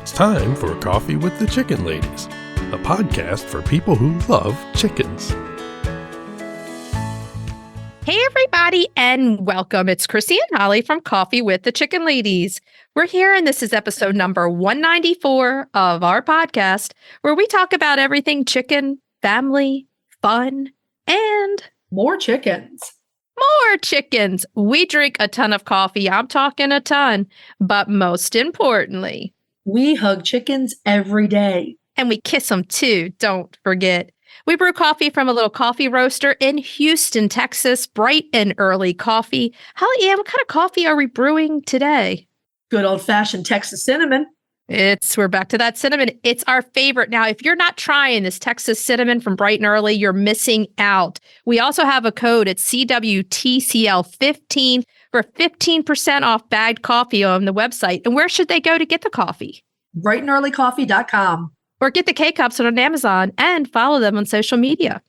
It's time for Coffee with the Chicken Ladies, a podcast for people who love chickens. Hey everybody, and welcome. It's Chrisie&Holly from Coffee with the Chicken Ladies. We're here, and this is episode number 194 of our podcast, where we talk about everything chicken, family, fun, and more chickens. More chickens. We drink a ton of coffee. I'm talking a ton. But most importantly, we hug chickens every day. And we kiss them too, don't forget. We brew coffee from a little coffee roaster in Houston, Texas. Bright and early coffee. Holly Ann, what kind of coffee are we brewing today? Good old-fashioned Texas cinnamon. We're back to that cinnamon. It's our favorite. Now, if you're not trying this Texas cinnamon from Bright and Early, you're missing out. We also have a code at CWTCL 15 for 15% off bagged coffee on the website. And where should they go to get the coffee? brightandEarlyCoffee.com. Or get the K-Cups on Amazon and follow them on social media.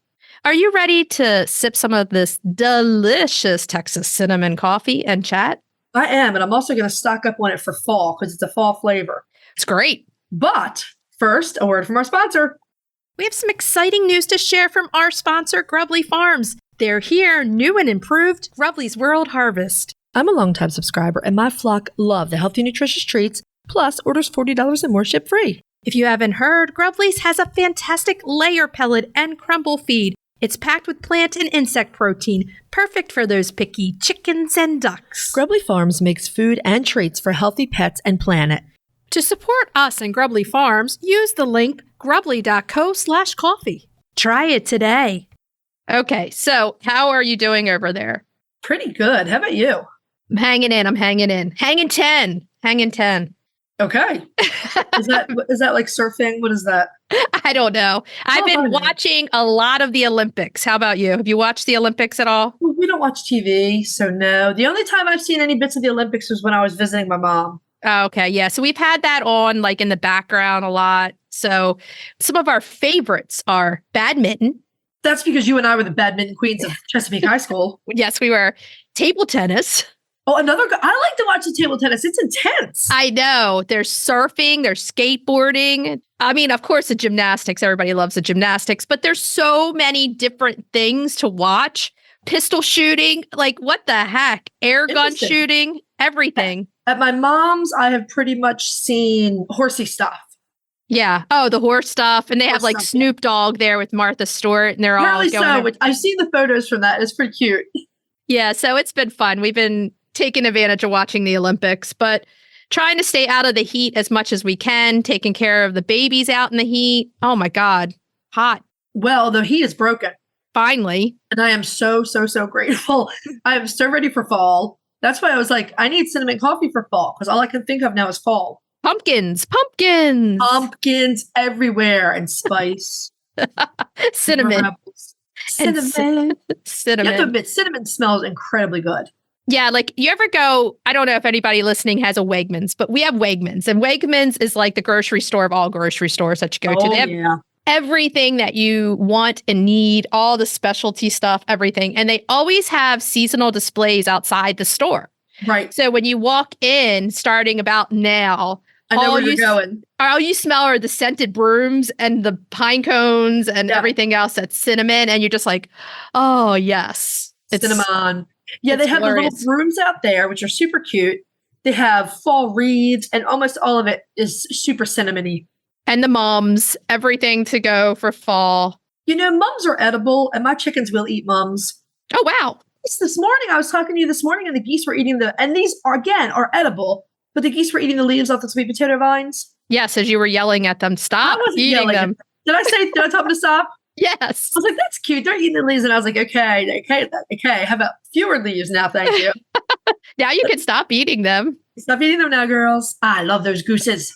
Are you ready to sip some of this delicious Texas cinnamon coffee and chat? I am, and I'm also going to stock up on it for fall because it's a fall flavor. It's great. But first, a word from our sponsor. We have some exciting news to share from our sponsor, Grubbly Farms. They're here, new and improved, Grubbly's World Harvest. I'm a longtime subscriber, and my flock love the healthy, nutritious treats, plus orders $40 and more ship free. If you haven't heard, Grubbly's has a fantastic layer pellet and crumble feed. It's packed with plant and insect protein, perfect for those picky chickens and ducks. Grubbly Farms makes food and treats for healthy pets and planet. To support us and Grubbly Farms, use the link grubbly.co/coffee. Try it today. Okay, so how are you doing over there? Pretty good. How about you? I'm hanging in. Hanging 10. Okay. Is that like surfing? What is that? I don't know. I've been watching a lot of the Olympics. How about you? Have you watched the Olympics at all? Well, we don't watch TV, so no. The only time I've seen any bits of the Olympics was when I was visiting my mom. Oh, okay. Yeah. So we've had that on like in the background a lot. So some of our favorites are badminton. That's because you and I were the badminton queens of Chesapeake High School. Yes, we were. Table tennis. Oh, I like to watch the table tennis. It's intense. I know. There's surfing, there's skateboarding. I mean, of course, the gymnastics. Everybody loves the gymnastics, but there's so many different things to watch. Pistol shooting, like what the heck? Air gun shooting, everything. At my mom's, I have pretty much seen horsey stuff. Yeah. Oh, the horse stuff. And they have like Snoop Dogg there with Martha Stewart, and they're all going. I've seen the photos from that. It's pretty cute. Yeah. So it's been fun. We've been taking advantage of watching the Olympics, but trying to stay out of the heat as much as we can, taking care of the babies out in the heat. Oh my God. Hot. Well, the heat is broken. Finally. And I am so grateful. I am so ready for fall. That's why I was like, I need cinnamon coffee for fall because all I can think of now is fall. Pumpkins everywhere and spice. Cinnamon. Cinnamon. Cinnamon. You have to admit, cinnamon smells incredibly good. Yeah, like you ever go, I don't know if anybody listening has a Wegmans, but we have Wegmans. And Wegmans is like the grocery store of all grocery stores that you go to. They have everything that you want and need, all the specialty stuff, everything. And they always have seasonal displays outside the store. Right. So when you walk in, starting about now, I know where you're going. All you smell are the scented brooms and the pine cones and everything else that's cinnamon. And you're just like, oh, yes. It's cinnamon. Yeah, they have the little brooms out there, which are super cute. They have fall wreaths, and almost all of it is super cinnamony. And the mums, everything to go for fall. You know, mums are edible, and my chickens will eat mums. Oh, wow. This morning, I was talking to you this morning, and the geese were eating and these are edible, but the geese were eating the leaves off the sweet potato vines. Yes, as you were yelling at them, stop eating them. Did I tell them to stop? Yes. I was like, that's cute. They're eating the leaves. And I was like, okay. How about fewer leaves now? Thank you. Now you can stop eating them. Stop eating them now, girls. I love those gooses.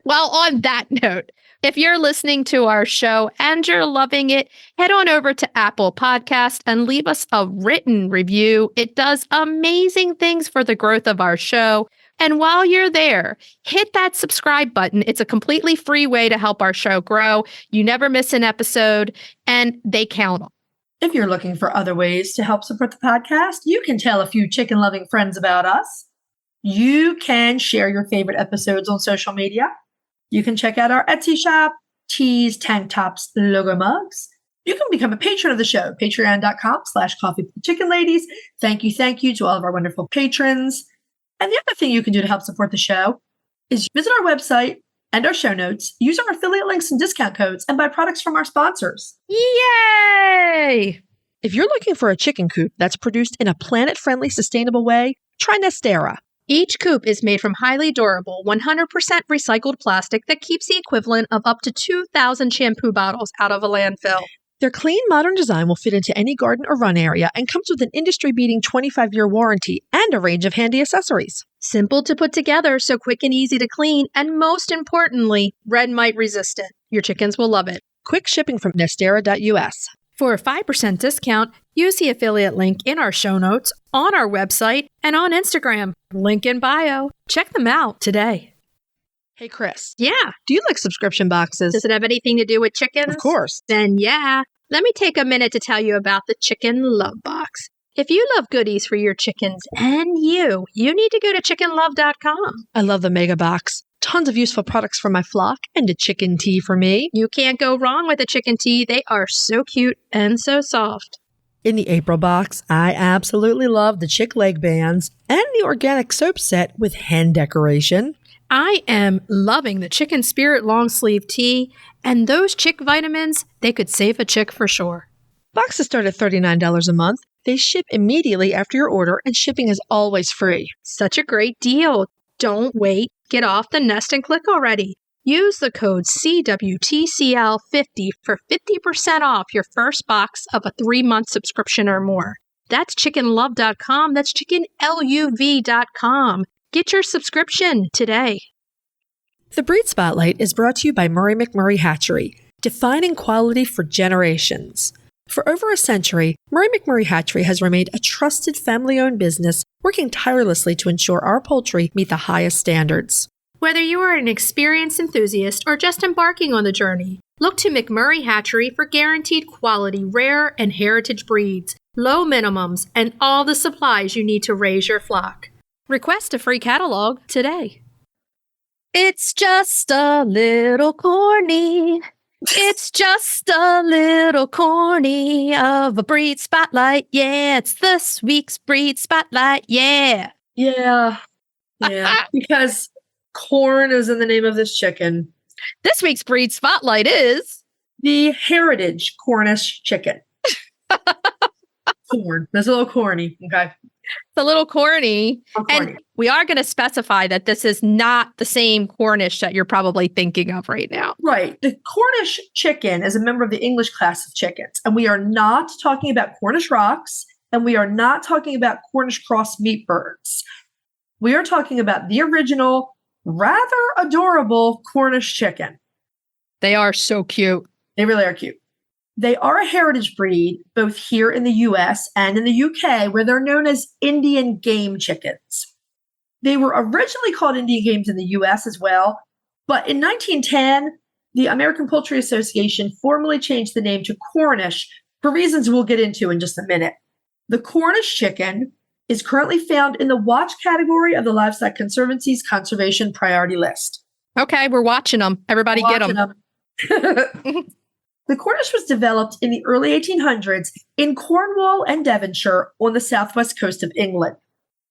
Well, on that note, if you're listening to our show and you're loving it, head on over to Apple Podcast and leave us a written review. It does amazing things for the growth of our show. And while you're there, hit that subscribe button. It's a completely free way to help our show grow. You never miss an episode, and they count. If you're looking for other ways to help support the podcast, you can tell a few chicken-loving friends about us. You can share your favorite episodes on social media. You can check out our Etsy shop, tees, tank tops, logo mugs. You can become a patron of the show, patreon.com/coffeewiththechickenladies. Thank you to all of our wonderful patrons. And the other thing you can do to help support the show is visit our website and our show notes, use our affiliate links and discount codes, and buy products from our sponsors. Yay! If you're looking for a chicken coop that's produced in a planet-friendly, sustainable way, try Nestera. Each coop is made from highly durable, 100% recycled plastic that keeps the equivalent of up to 2,000 shampoo bottles out of a landfill. Their clean, modern design will fit into any garden or run area and comes with an industry-beating 25-year warranty and a range of handy accessories. Simple to put together, so quick and easy to clean, and most importantly, red mite resistant. Your chickens will love it. Quick shipping from Nestera.us. For a 5% discount, use the affiliate link in our show notes, on our website, and on Instagram. Link in bio. Check them out today. Hey, Chris. Yeah. Do you like subscription boxes? Does it have anything to do with chickens? Of course. Then yeah. Let me take a minute to tell you about the Chicken Love Box. If you love goodies for your chickens and you need to go to chickenlove.com. I love the mega box. Tons of useful products for my flock and a chicken tea for me. You can't go wrong with a chicken tea. They are so cute and so soft. In the April box, I absolutely love the chick leg bands and the organic soap set with hen decoration. I am loving the Chicken Spirit long sleeve tee, and those chick vitamins, they could save a chick for sure. Boxes start at $39 a month. They ship immediately after your order, and shipping is always free. Such a great deal. Don't wait. Get off the nest and click already. Use the code CWTCL50 for 50% off your first box of a 3-month subscription or more. That's chickenlove.com. That's chickenluv.com. Get your subscription today. The Breed Spotlight is brought to you by Murray McMurray Hatchery, defining quality for generations. For over a century, Murray McMurray Hatchery has remained a trusted family-owned business, working tirelessly to ensure our poultry meet the highest standards. Whether you are an experienced enthusiast or just embarking on the journey, look to McMurray Hatchery for guaranteed quality, rare and heritage breeds, low minimums, and all the supplies you need to raise your flock. Request a free catalog today. It's just a little corny. It's just a little corny of a breed spotlight. Yeah, it's this week's breed spotlight. Yeah. Yeah. Because corn is in the name of this chicken. This week's breed spotlight is the heritage Cornish chicken. Corn. That's a little corny. Okay. It's a little corny. And we are going to specify that this is not the same Cornish that you're probably thinking of right now. Right. The Cornish chicken is a member of the English class of chickens. And we are not talking about Cornish rocks. And we are not talking about Cornish cross meat birds. We are talking about the original, rather adorable Cornish chicken. They are so cute. They really are cute. They are a heritage breed, both here in the US and in the UK, where they're known as Indian game chickens. They were originally called Indian games in the US as well, but in 1910, the American Poultry Association formally changed the name to Cornish for reasons we'll get into in just a minute. The Cornish chicken is currently found in the watch category of the Livestock Conservancy's conservation priority list. Okay, we're watching them. Everybody get them. The Cornish was developed in the early 1800s in Cornwall and Devonshire on the southwest coast of England.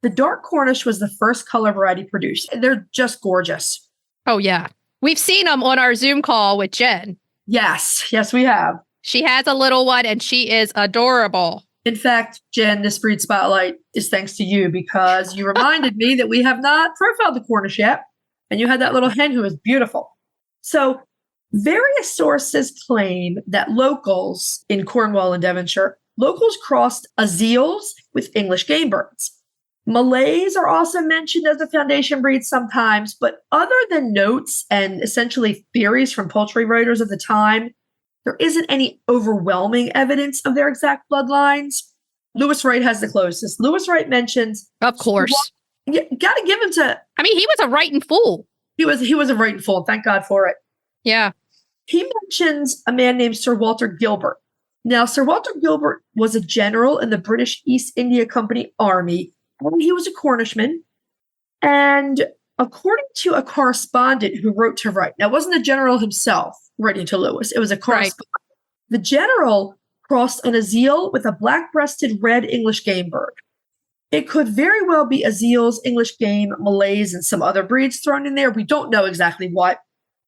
The dark Cornish was the first color variety produced. They're just gorgeous. Oh, yeah. We've seen them on our Zoom call with Jen. Yes, we have. She has a little one and she is adorable. In fact, Jen, this breed spotlight is thanks to you because you reminded me that we have not profiled the Cornish yet. And you had that little hen who is beautiful. So various sources claim that locals in Cornwall and Devonshire, locals crossed Azeels with English game birds. Malays are also mentioned as a foundation breed sometimes, but other than notes and essentially theories from poultry writers of the time, there isn't any overwhelming evidence of their exact bloodlines. Lewis Wright has the closest. Lewis Wright mentions... Of course. You got to give him to... I mean, he was a writing fool. He was a writing fool. Thank God for it. Yeah. He mentions a man named Sir Walter Gilbert. Now, Sir Walter Gilbert was a general in the British East India Company Army. He was a Cornishman. And according to a correspondent who wrote to Wright, now it wasn't the general himself writing to Lewis, it was a correspondent. Right. The general crossed an Azil with a black-breasted red English game bird. It could very well be Azils, English game, Malays, and some other breeds thrown in there. We don't know exactly what.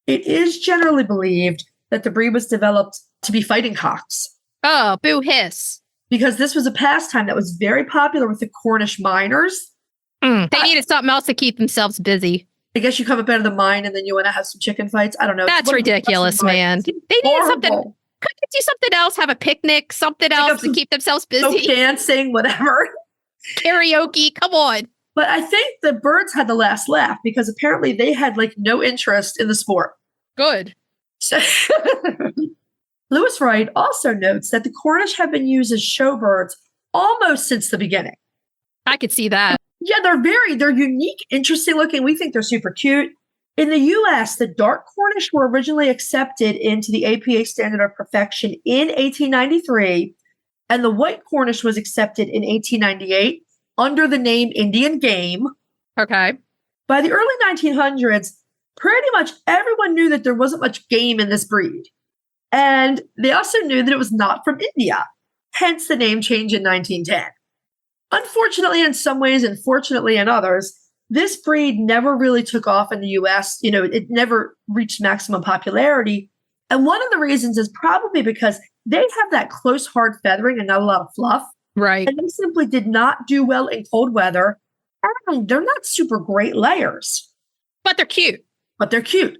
It is generally believed that the breed was developed to be fighting cocks. Oh, boo hiss. Because this was a pastime that was very popular with the Cornish miners. They needed something else to keep themselves busy. I guess you come up out of the mine and then you want to have some chicken fights. I don't know. That's ridiculous, man. They needed something. Could do something else, have a picnic, something else to keep themselves busy. Dancing, whatever. Karaoke, come on. But I think the birds had the last laugh because apparently they had like no interest in the sport. Good. So Lewis Wright also notes that the Cornish have been used as show birds almost since the beginning. I could see that. Yeah, they're unique, interesting looking. We think they're super cute. In the US, the dark Cornish were originally accepted into the APA Standard of Perfection in 1893, and the white Cornish was accepted in 1898 under the name Indian Game. Okay. By the early 1900s, pretty much everyone knew that there wasn't much game in this breed. And they also knew that it was not from India, hence the name change in 1910. Unfortunately, in some ways, and fortunately in others, this breed never really took off in the US. You know, it never reached maximum popularity. And one of the reasons is probably because they have that close, hard feathering and not a lot of fluff. Right. And they simply did not do well in cold weather. And they're not super great layers. But they're cute.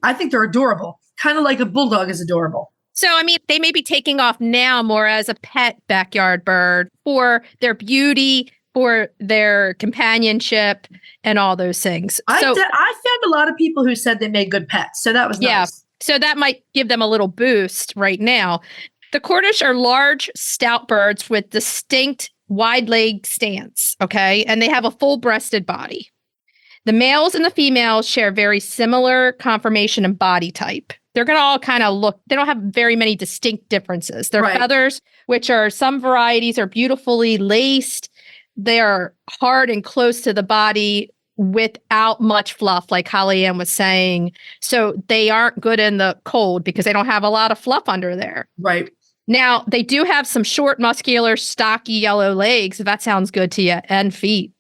I think they're adorable. Kind of like a bulldog is adorable. So, I mean, they may be taking off now more as a pet backyard bird for their beauty, for their companionship, and all those things. I found a lot of people who said they made good pets. So that was nice. Yeah. So that might give them a little boost right now. The Cornish are large, stout birds with distinct wide leg stance, okay? And they have a full-breasted body. The males and the females share very similar conformation and body type. They're going to all kind of look, they don't have very many distinct differences. Their feathers, which are some varieties, are beautifully laced. They're hard and close to the body without much fluff, like Holly Ann was saying. So they aren't good in the cold because they don't have a lot of fluff under there. Right. Now, they do have some short, muscular, stocky yellow legs, if that sounds good to you, and feet.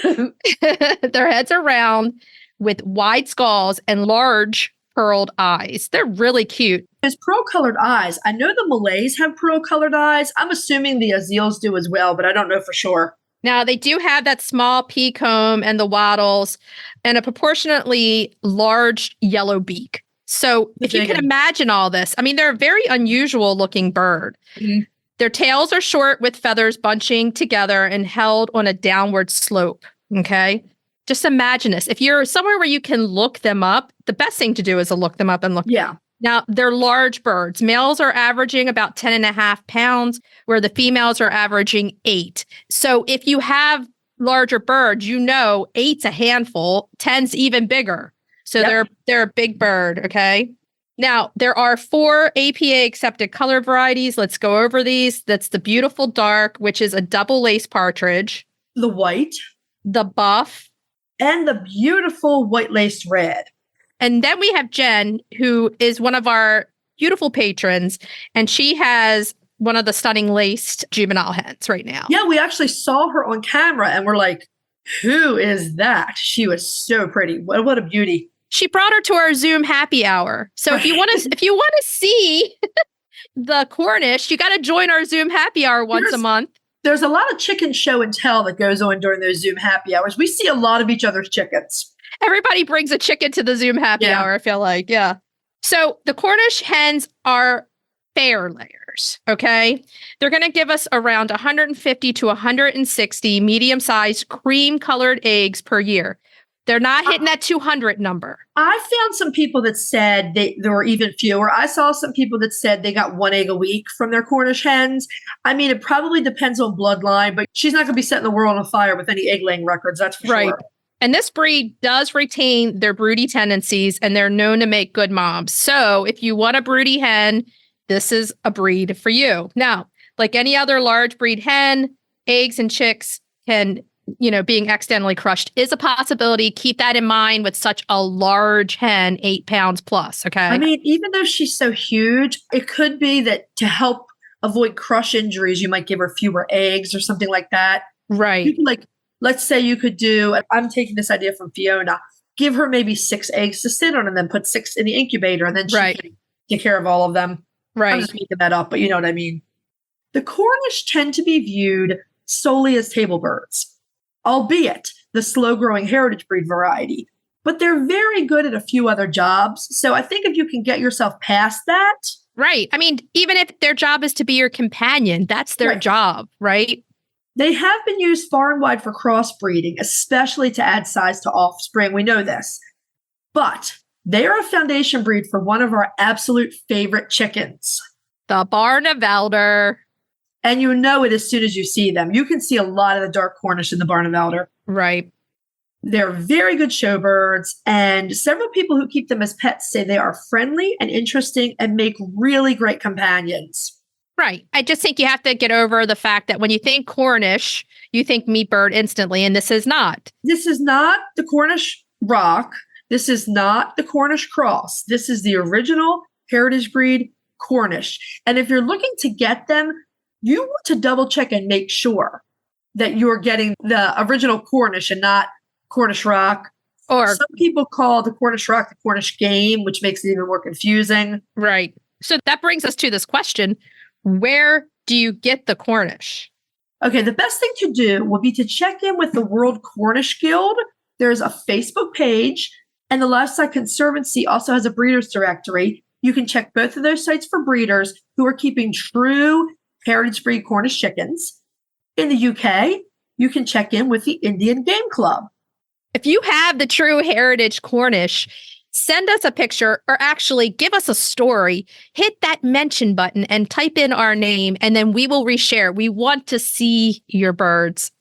Their heads are round with wide skulls and large pearled eyes. They're really cute. There's pearl-colored eyes. I know the Malays have pearl-colored eyes. I'm assuming the Azils do as well, but I don't know for sure. Now, they do have that small pea comb and the wattles and a proportionately large yellow beak. So if you can imagine all this, I mean, they're a very unusual looking bird. Mm-hmm. Their tails are short with feathers bunching together and held on a downward slope. Okay. Just imagine this. If you're somewhere where you can look them up, the best thing to do is to look them up and look. Yeah. Now, they're large birds. Males are averaging about 10.5 pounds, where the females are averaging 8. So if you have larger birds, you know 8's a handful, 10's even bigger. So they're a big bird, okay? Now, there are 4 APA accepted color varieties. Let's go over these. That's the beautiful dark, which is a double lace partridge. The white. The buff. And the beautiful white laced red. And then we have Jen, who is one of our beautiful patrons, and she has one of the stunning laced juvenile hens right now. Yeah, we actually saw her on camera, and we're like, who is that? She was so pretty. What a beauty. She brought her to our Zoom happy hour. So if you want to see the Cornish, you got to join our Zoom happy hour once a month. There's a lot of chicken show and tell that goes on during those Zoom happy hours. We see a lot of each other's chickens. Everybody brings a chicken to the Zoom happy hour, I feel like. Yeah. So the Cornish hens are fair layers, okay? They're going to give us around 150 to 160 medium-sized cream-colored eggs per year. They're not hitting that 200 number. I found some people that said there were even fewer. I saw some people that said they got 1 egg a week from their Cornish hens. I mean, it probably depends on bloodline, but she's not going to be setting the world on fire with any egg-laying records, that's for sure. And this breed does retain their broody tendencies, and they're known to make good moms. So if you want a broody hen, this is a breed for you. Now, like any other large breed hen, eggs and chicks can being accidentally crushed is a possibility. Keep that in mind with such a large hen, 8 pounds plus. Okay. I mean, even though she's so huge, it could be that to help avoid crush injuries, you might give her fewer eggs or something like that. Right. You can, let's say you could do, I'm taking this idea from Fiona, give her maybe 6 eggs to sit on and then put 6 in the incubator and then she can take care of all of them. Right. I'm just making that up, but you know what I mean. The Cornish tend to be viewed solely as table birds, albeit the slow-growing heritage breed variety. But they're very good at a few other jobs. So I think if you can get yourself past that. Right. I mean, even if their job is to be your companion, that's their job, right? They have been used far and wide for crossbreeding, especially to add size to offspring. We know this. But they are a foundation breed for one of our absolute favorite chickens. The Barnevelder. And you know it as soon as you see them. You can see a lot of the dark Cornish in the Barnevelder. Right. They're very good showbirds, and several people who keep them as pets say they are friendly and interesting and make really great companions. Right. I just think you have to get over the fact that when you think Cornish, you think meat bird instantly, and this is not. This is not the Cornish rock. This is not the Cornish cross. This is the original heritage breed Cornish. And if you're looking to get them, you want to double check and make sure that you're getting the original Cornish and not Cornish rock. Or some people call the Cornish rock the Cornish game, which makes it even more confusing. Right. So that brings us to this question. Where do you get the Cornish? Okay, the best thing to do would be to check in with the World Cornish Guild. There's a Facebook page, and the Livestock Conservancy also has a breeders directory. You can check both of those sites for breeders who are keeping true heritage breed Cornish chickens. In the UK, you can check in with the Indian Game Club. If you have the true heritage Cornish, send us a picture or actually give us a story. Hit that mention button and type in our name, and then we will reshare. We want to see your birds.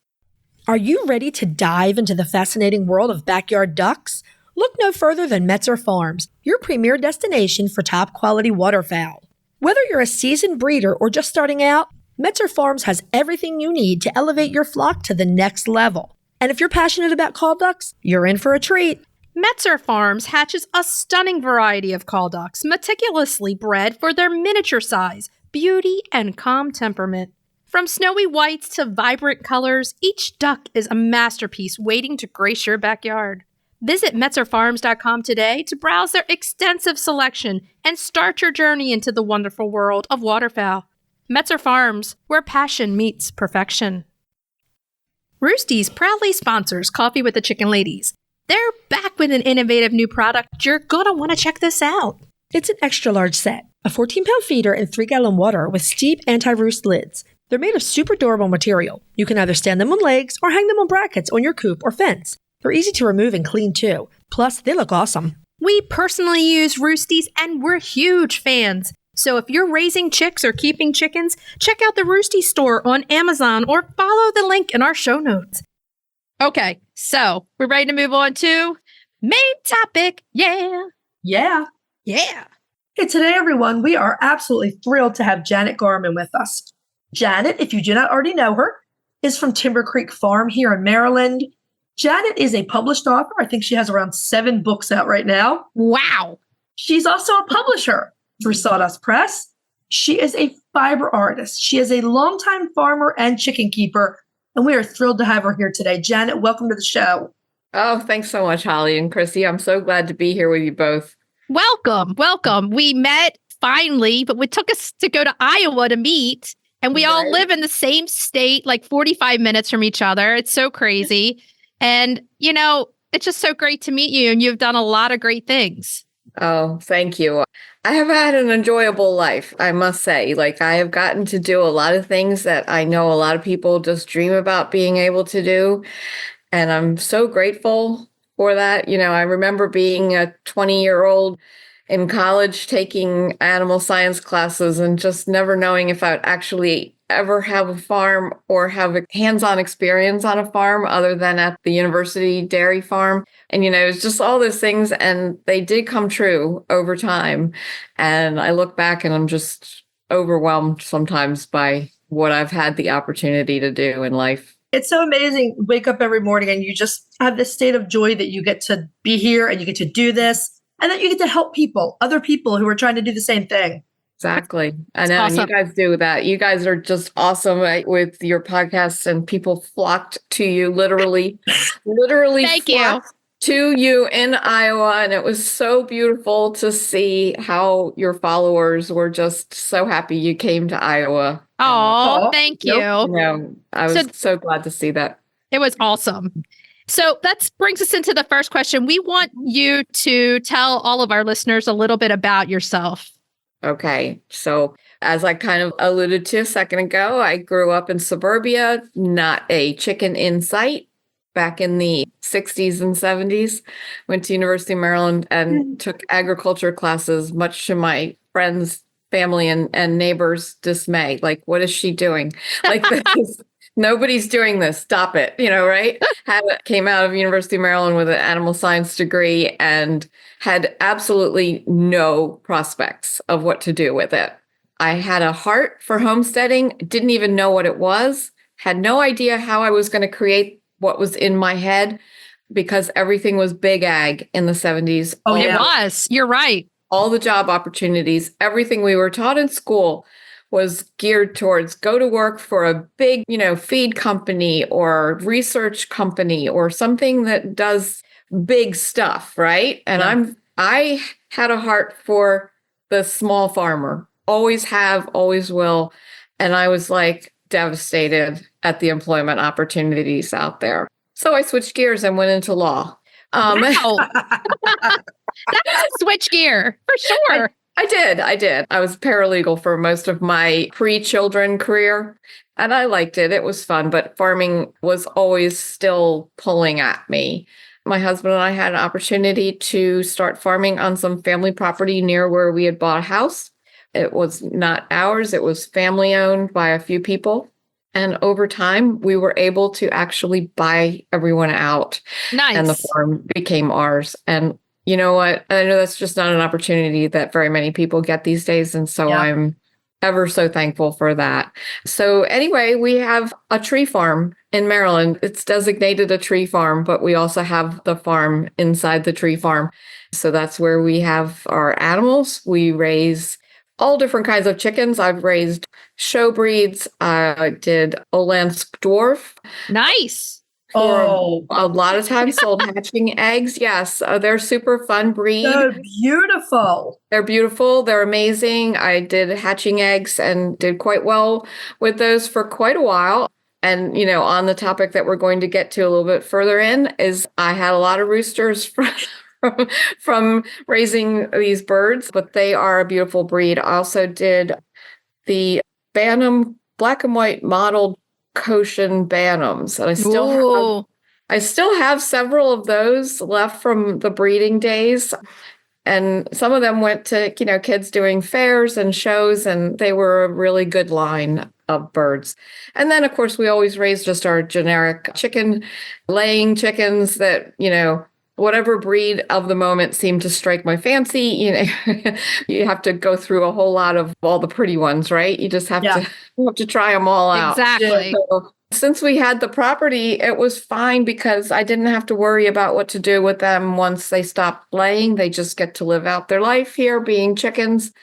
Are you ready to dive into the fascinating world of backyard ducks? Look no further than Metzer Farms, your premier destination for top quality waterfowl. Whether you're a seasoned breeder or just starting out, Metzer Farms has everything you need to elevate your flock to the next level. And if you're passionate about call ducks, you're in for a treat. Metzer Farms hatches a stunning variety of call ducks, meticulously bred for their miniature size, beauty, and calm temperament. From snowy whites to vibrant colors, each duck is a masterpiece waiting to grace your backyard. Visit MetzerFarms.com today to browse their extensive selection and start your journey into the wonderful world of waterfowl. Metzer Farms, where passion meets perfection. Roosty's proudly sponsors Coffee with the Chicken Ladies. They're back with an innovative new product. You're going to want to check this out. It's an extra large set, a 14-pound feeder and 3-gallon water with steep anti-roost lids. They're made of super durable material. You can either stand them on legs or hang them on brackets on your coop or fence. They're easy to remove and clean too. Plus, they look awesome. We personally use Roosties and we're huge fans. So if you're raising chicks or keeping chickens, check out the Roosty store on Amazon or follow the link in our show notes. Okay, so we're ready to move on to main topic. Yeah. Yeah. Yeah. Hey, today, everyone, we are absolutely thrilled to have Janet Garman with us. Janet, if you do not already know her, is from Timber Creek Farm here in Maryland. Janet is a published author. I think she has around 7 books out right now. Wow. She's also a publisher through Sawdust Press. She is a fiber artist. She is a longtime farmer and chicken keeper, and we are thrilled to have her here today. Janet, welcome to the show. Oh, thanks so much, Holly and Chrissy. I'm so glad to be here with you both. Welcome. Welcome. We met finally, but it took us to go to Iowa to meet, and we all live in the same state, like 45 minutes from each other. It's so crazy. And, it's just so great to meet you, and you've done a lot of great things. Oh, thank you. I have had an enjoyable life, I must say. I have gotten to do a lot of things that I know a lot of people just dream about being able to do. And I'm so grateful for that. I remember being a 20-year-old in college taking animal science classes and just never knowing if I would actually ever have a farm or have a hands-on experience on a farm other than at the university dairy farm. And, it's just all those things, and they did come true over time. And I look back and I'm just overwhelmed sometimes by what I've had the opportunity to do in life. It's so amazing. Wake up every morning and you just have this state of joy that you get to be here and you get to do this. And then you get to help people, other people who are trying to do the same thing. Exactly. I know. awesome. And you guys do that. You guys are just awesome with your podcasts, and people flocked to you, literally Thank you. flocked to you in Iowa. And it was so beautiful to see how your followers were just so happy you came to Iowa. Oh, thank you. I was so glad to see that. It was awesome. So that brings us into the first question. We want you to tell all of our listeners a little bit about yourself. Okay. So as I kind of alluded to a second ago, I grew up in suburbia, not a chicken in sight, back in the 60s and 70s. Went to University of Maryland and took agriculture classes, much to my friends, family, and neighbors' dismay. Like, what is she doing? Like, this, nobody's doing this. Stop it. Right? Came out of University of Maryland with an animal science degree and had absolutely no prospects of what to do with it. I had a heart for homesteading, didn't even know what it was, had no idea how I was going to create what was in my head, because everything was big ag in the 70s. Oh, It yeah. was. You're right. All the job opportunities, everything we were taught in school was geared towards go to work for a big, feed company or research company or something that does big stuff, right? And I had a heart for the small farmer. Always have, always will. And I was like devastated at the employment opportunities out there. So I switched gears and went into law. Wow. That's a switch gear for sure. I did. I was paralegal for most of my pre-children career, and I liked it. It was fun, but farming was always still pulling at me. My husband and I had an opportunity to start farming on some family property near where we had bought a house. It was not ours. It was family owned by a few people. And over time, we were able to actually buy everyone out. Nice. And the farm became ours. And you know what? I know that's just not an opportunity that very many people get these days. And so I'm ever so thankful for that. So anyway, we have a tree farm in Maryland. It's designated a tree farm, but we also have the farm inside the tree farm. So that's where we have our animals. We raise all different kinds of chickens. I've raised show breeds. I did Olandsk dwarf. Nice. For a lot of times sold hatching eggs. Yes, they're super fun breed. So beautiful. They're beautiful. They're amazing. I did hatching eggs and did quite well with those for quite a while. And, on the topic that we're going to get to a little bit further in is I had a lot of roosters from raising these birds, but they are a beautiful breed. I also did the Bantam black and white mottled Cochin Bantams, and I still have several of those left from the breeding days. And some of them went to, kids doing fairs and shows, and they were a really good line of birds. And then, of course, we always raised just our generic laying chickens that, whatever breed of the moment seemed to strike my fancy. You have to go through a whole lot of all the pretty ones, right? You just have to try them all out. Exactly. So, since we had the property, it was fine because I didn't have to worry about what to do with them once they stopped laying. They just get to live out their life here being chickens.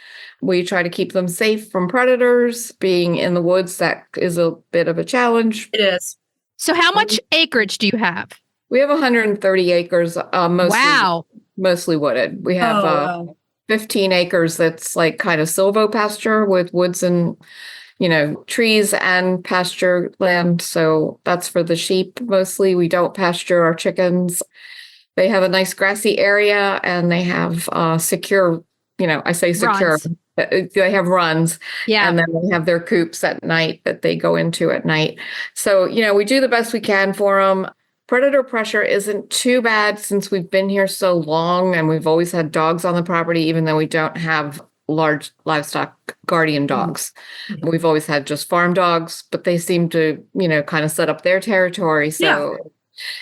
We try to keep them safe from predators. Being in the woods, that is a bit of a challenge. It is. So how much acreage do you have? We have 130 acres, mostly wooded. We have 15 acres that's like kind of silvopasture with woods and trees and pasture land. So that's for the sheep mostly. We don't pasture our chickens. They have a nice grassy area and they have secure, I say secure. Runs. They have runs. Yeah. And then they have their coops at night that they go into at night. So, we do the best we can for them. Predator pressure isn't too bad since we've been here so long and we've always had dogs on the property, even though we don't have large livestock guardian dogs. Mm-hmm. We've always had just farm dogs, but they seem to, kind of set up their territory. So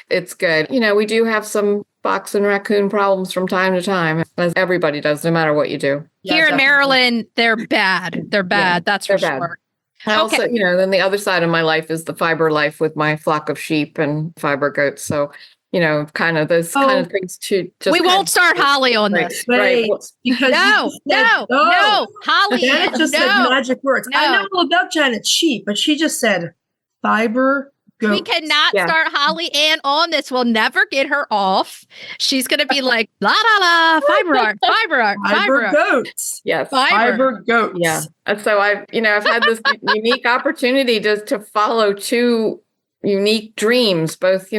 it's good. We do have some fox and raccoon problems from time to time, as everybody does, no matter what you do. Here in Maryland, they're bad. They're bad. That's for sure. I also, then the other side of my life is the fiber life with my flock of sheep and fiber goats. So, kind of those kind of things too. We won't start Holly on this. Wait, because no, Holly. Janet just said magic words. No. I know all about Janet's sheep, but she just said fiber goats. We cannot start Holly Ann on this. We'll never get her off. She's going to be like, la, la, la, fiber goats. Yes. Fiber goats. Yeah. And so I've had this unique opportunity to follow two unique dreams, both,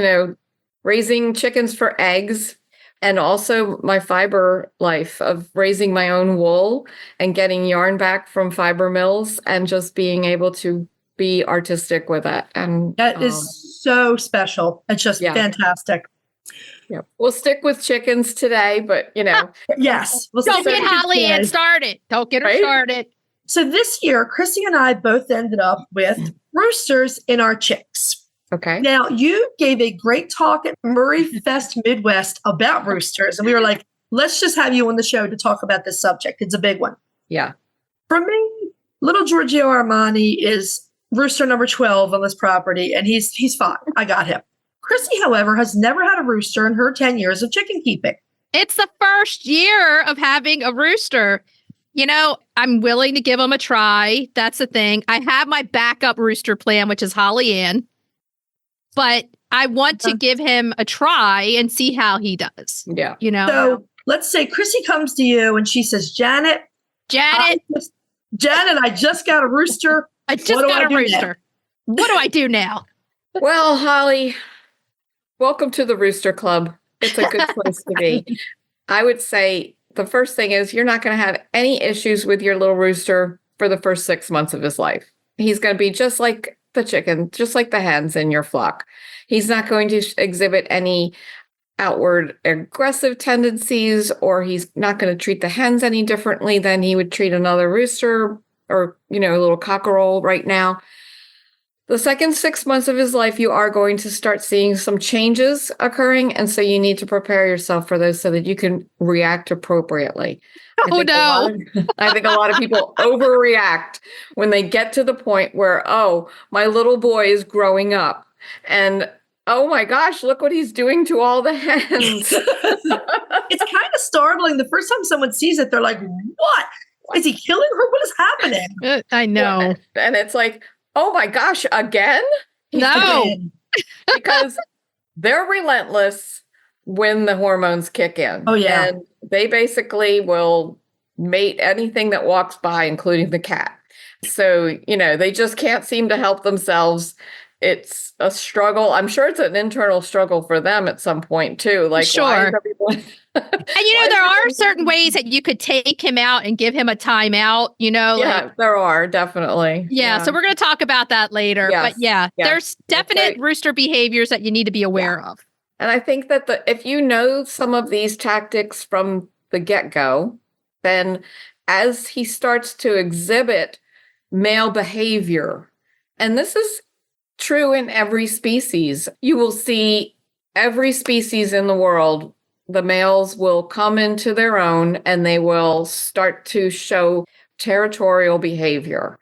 raising chickens for eggs and also my fiber life of raising my own wool and getting yarn back from fiber mills and just being able to be artistic with it. And that is so special. It's just fantastic. Yeah. We'll stick with chickens today, but yes. Don't get Holly Ann started. Don't get her started. So this year, Chrissy and I both ended up with roosters in our chicks. Okay. Now, you gave a great talk at Murray Fest Midwest about roosters. And we were like, let's just have you on the show to talk about this subject. It's a big one. Yeah. For me, little Giorgio Armani is rooster number 12 on this property, and he's fine. I got him. Chrissy, however, has never had a rooster in her 10 years of chicken keeping. It's the first year of having a rooster. I'm willing to give him a try. That's the thing. I have my backup rooster plan, which is Holly Ann. But I want to give him a try and see how he does. Yeah. So let's say Chrissy comes to you and she says, Janet, I just got a rooster. I just got a rooster. What do I do now? Well, Holly, welcome to the Rooster Club. It's a good place to be. I would say the first thing is you're not going to have any issues with your little rooster for the first 6 months of his life. He's going to be just like the chicken, just like the hens in your flock. He's not going to exhibit any outward aggressive tendencies, or he's not going to treat the hens any differently than he would treat another rooster or, a little cockerel right now. The second 6 months of his life, you are going to start seeing some changes occurring. And so you need to prepare yourself for those so that you can react appropriately. I think a lot of people overreact when they get to the point where, my little boy is growing up and oh my gosh, look what he's doing to all the hens. It's kind of startling. The first time someone sees it, they're like, what? Is he killing her? What is happening? I know. Yeah. And it's like, oh my gosh, again? No. Because they're relentless when the hormones kick in. Oh, yeah. And they basically will mate anything that walks by, including the cat. So, they just can't seem to help themselves. It's a struggle. I'm sure it's an internal struggle for them at some point, too. Like, sure. And, there are certain ways that you could take him out and give him a timeout, Yeah, there are, definitely. Yeah, so we're going to talk about that later. Yes, but there's definite rooster behaviors that you need to be aware of. And I think that if you know some of these tactics from the get-go, then as he starts to exhibit male behavior, and this is true in every species, you will see every species in the world, the males will come into their own and they will start to show territorial behavior.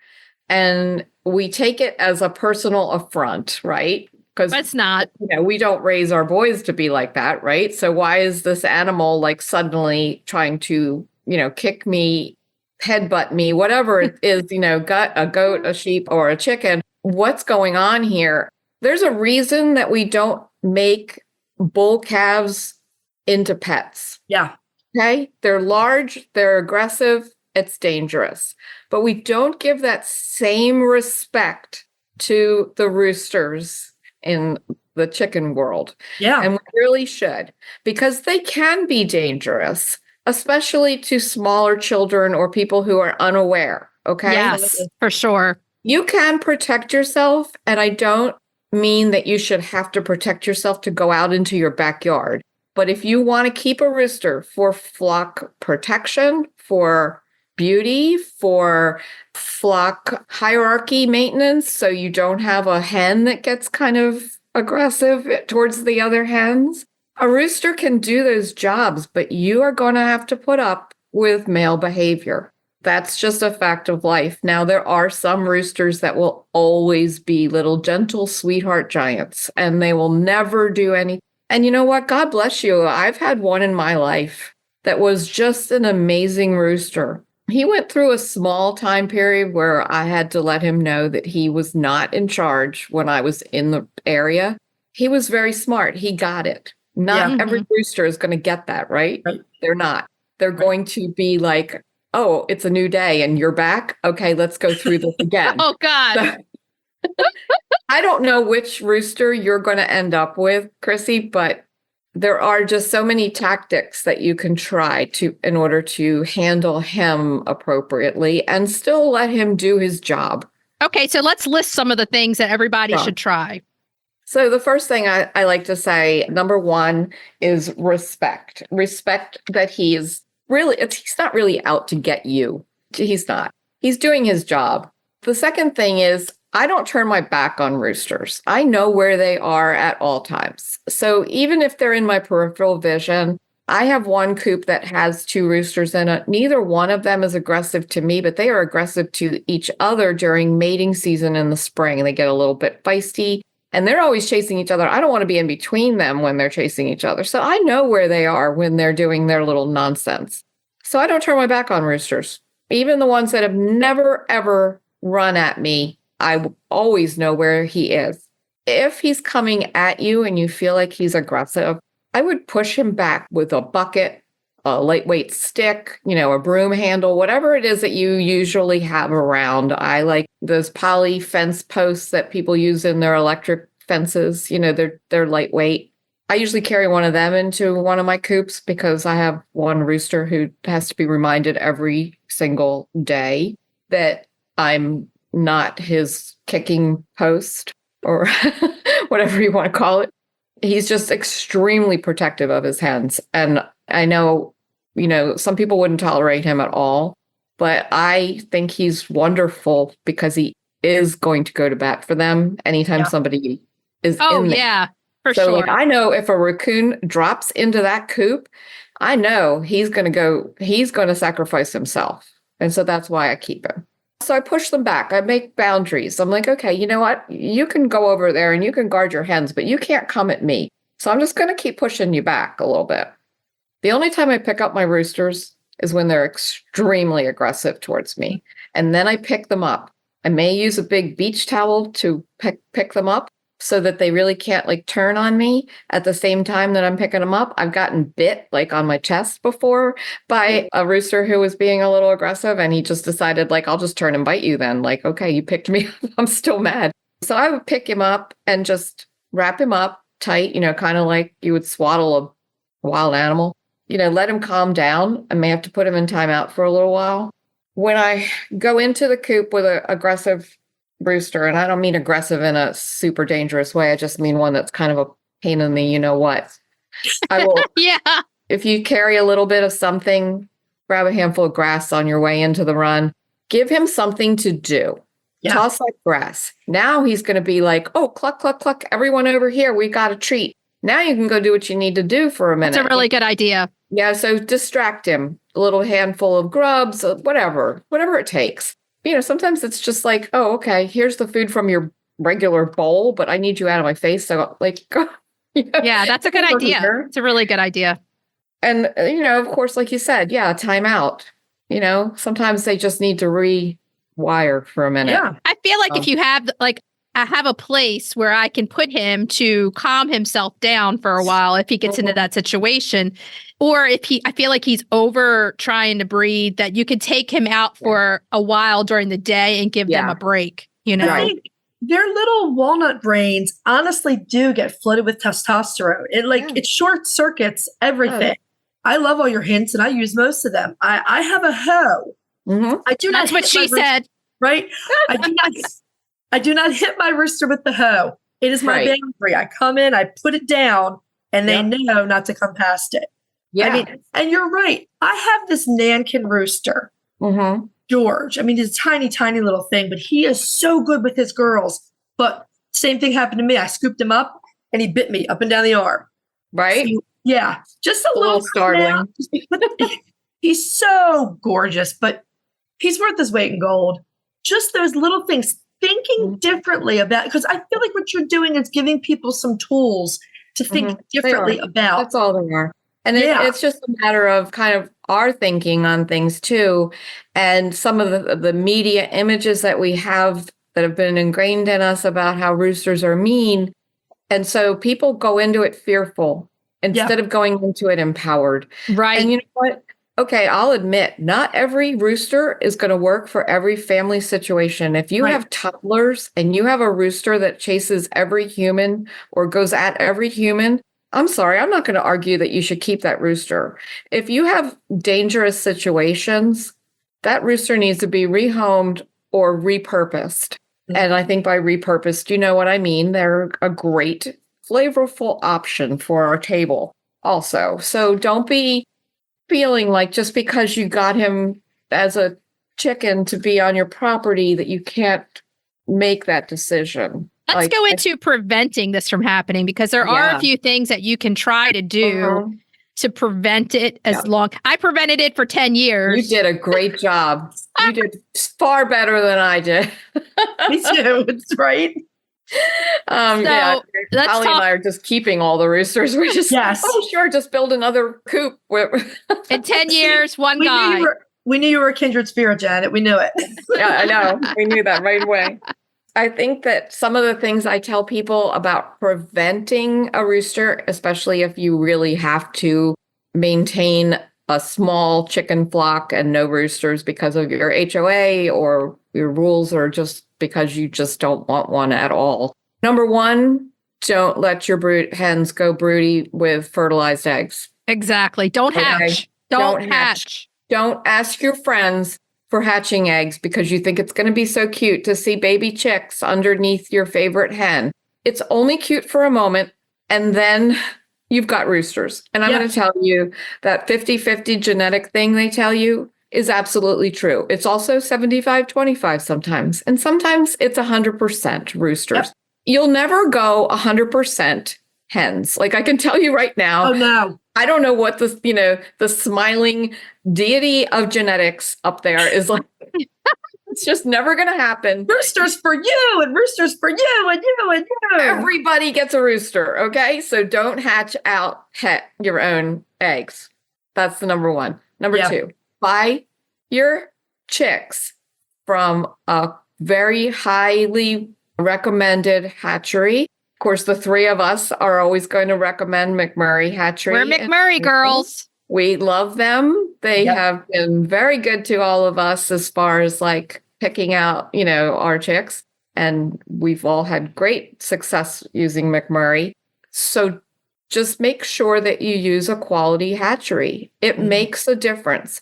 And we take it as a personal affront, right? Because it's not. We don't raise our boys to be like that, right? So why is this animal like suddenly trying to, kick me, headbutt me, whatever it is, gut a goat, a sheep, or a chicken? What's going on here? There's a reason that we don't make bull calves into pets. Yeah. Okay. They're large, they're aggressive, it's dangerous. But we don't give that same respect to the roosters in the chicken world. Yeah. And we really should, because they can be dangerous, especially to smaller children or people who are unaware. Okay. Yes, for sure. You can protect yourself. And I don't mean that you should have to protect yourself to go out into your backyard. But if you want to keep a rooster for flock protection, for beauty, for flock hierarchy maintenance, so you don't have a hen that gets kind of aggressive towards the other hens, a rooster can do those jobs, but you are going to have to put up with male behavior. That's just a fact of life. Now, there are some roosters that will always be little gentle sweetheart giants, and they will never do any. And you know what? God bless you. I've had one in my life that was just an amazing rooster. He went through a small time period where I had to let him know that he was not in charge when I was in the area. He was very smart. He got it. Not every rooster is going to get that, right? They're not. They're going to be like, oh, it's a new day and you're back. Okay, let's go through this again. Oh, God. So, I don't know which rooster you're going to end up with, Chrissy, but there are just so many tactics that you can try in order to handle him appropriately and still let him do his job. Okay, so let's list some of the things that everybody should try. So the first thing I like to say, number one, is respect. Respect that he's not really out to get you. He's not. He's doing his job. The second thing is, I don't turn my back on roosters. I know where they are at all times. So even if they're in my peripheral vision, I have one coop that has 2 roosters in it. Neither one of them is aggressive to me, but they are aggressive to each other during mating season in the spring. And they get a little bit feisty and they're always chasing each other. I don't want to be in between them when they're chasing each other. So I know where they are when they're doing their little nonsense. So I don't turn my back on roosters. Even the ones that have never, ever run at me, I always know where he is. If he's coming at you and you feel like he's aggressive, I would push him back with a bucket, a lightweight stick, a broom handle, whatever it is that you usually have around. I like those poly fence posts that people use in their electric fences. They're lightweight. I usually carry one of them into one of my coops because I have one rooster who has to be reminded every single day that I'm not his kicking post or whatever you want to call it. He's just extremely protective of his hens. And I know, some people wouldn't tolerate him at all, but I think he's wonderful because he is going to go to bat for them anytime somebody is in there. Oh, yeah, for so, sure. Like, I know if a raccoon drops into that coop, I know he's going to sacrifice himself. And so that's why I keep him. So I push them back. I make boundaries. I'm like, okay, you know what? You can go over there and you can guard your hens, but you can't come at me. So I'm just going to keep pushing you back a little bit. The only time I pick up my roosters is when they're extremely aggressive towards me. And then I pick them up. I may use a big beach towel to pick them up so that they really can't turn on me at the same time that I'm picking them up. I've gotten bit on my chest before by a rooster who was being a little aggressive, and he just decided I'll just turn and bite you then. Okay, you picked me up. I'm still mad. So I would pick him up and just wrap him up tight, kind of like you would swaddle a wild animal. Let him calm down. I may have to put him in timeout for a little while. When I go into the coop with an aggressive rooster, and I don't mean aggressive in a super dangerous way. I just mean one that's kind of a pain in the you-know-what. I will. Yeah. If you carry a little bit of something, grab a handful of grass on your way into the run. Give him something to do. Yeah. Toss like grass. Now he's going to be like, oh, cluck, cluck, cluck. Everyone over here, we got a treat. Now you can go do what you need to do for a minute. That's a really good idea. Yeah, so distract him. A little handful of grubs, whatever it takes. Sometimes it's just like, oh, okay, here's the food from your regular bowl, but I need you out of my face. So go. Yeah, that's a good idea. It's a really good idea. And, of course, like you said, time out. Sometimes they just need to rewire for a minute. Yeah. I feel like if you have I have a place where I can put him to calm himself down for a while if he gets into that situation. Or if I feel like he's over trying to breed, that you could take him out for a while during the day and give them a break, I think their little walnut brains honestly do get flooded with testosterone. It short circuits everything. I love all your hints and I use most of them. I have a hoe. Mm-hmm. I do not. That's what she said. Right? I do not hit my rooster with the hoe. It is my boundary. I come in, I put it down, and they know not to come past it. Yeah. And you're right. I have this Nankin rooster, George. He's a tiny, tiny little thing, but he is so good with his girls. But same thing happened to me. I scooped him up, and he bit me up and down the arm. Right? So, yeah. Just a little startling. He's so gorgeous, but he's worth his weight in gold. Just those little things, thinking differently about, because I feel like what you're doing is giving people some tools to think differently about. That's all they are. And it's just a matter of kind of our thinking on things too. And some of the media images that we have that have been ingrained in us about how roosters are mean. And so people go into it fearful instead of going into it empowered. Right. And you know what? Okay, I'll admit, not every rooster is going to work for every family situation. If you have toddlers and you have a rooster that chases every human or goes at every human, I'm sorry, I'm not going to argue that you should keep that rooster. If you have dangerous situations, that rooster needs to be rehomed or repurposed. And I think by repurposed, you know what I mean. They're a great, flavorful option for our table also. So don't be feeling like just because you got him as a chicken to be on your property that you can't make that decision. Let's go into preventing this from happening, because there are a few things that you can try to do to prevent it I prevented it for 10 years. You did a great job. You did far better than I did. Me too. It's right. Holly and I are just keeping all the roosters. We're just, just build another coop. In 10 years, one guy. We knew you were a kindred spirit, Janet. We knew it. Yeah, I know. We knew that right away. I think that some of the things I tell people about preventing a rooster, especially if you really have to maintain a small chicken flock and no roosters because of your HOA or your rules, or just because you just don't want one at all. Number one, don't let your hens go broody with fertilized eggs. Exactly. Don't hatch. Don't hatch. Don't ask your friends for hatching eggs because you think it's going to be so cute to see baby chicks underneath your favorite hen. It's only cute for a moment, and then you've got roosters. And I'm going to tell you that 50-50 genetic thing they tell you is absolutely true. It's also 75-25 sometimes. And sometimes it's 100% roosters. Yep. You'll never go 100% hens. Like I can tell you right now. Oh, no. I don't know what the smiling deity of genetics up there is like. It's just never going to happen. Roosters for you and roosters for you and you and you. Everybody gets a rooster. Okay. So don't hatch out your own eggs. That's the number one. Number two, buy your chicks from a very highly recommended hatchery. Of course, the three of us are always going to recommend McMurray Hatchery. We're McMurray girls. We love them. They have been very good to all of us as far as like picking out, our chicks. And we've all had great success using McMurray. So just make sure that you use a quality hatchery. It makes a difference.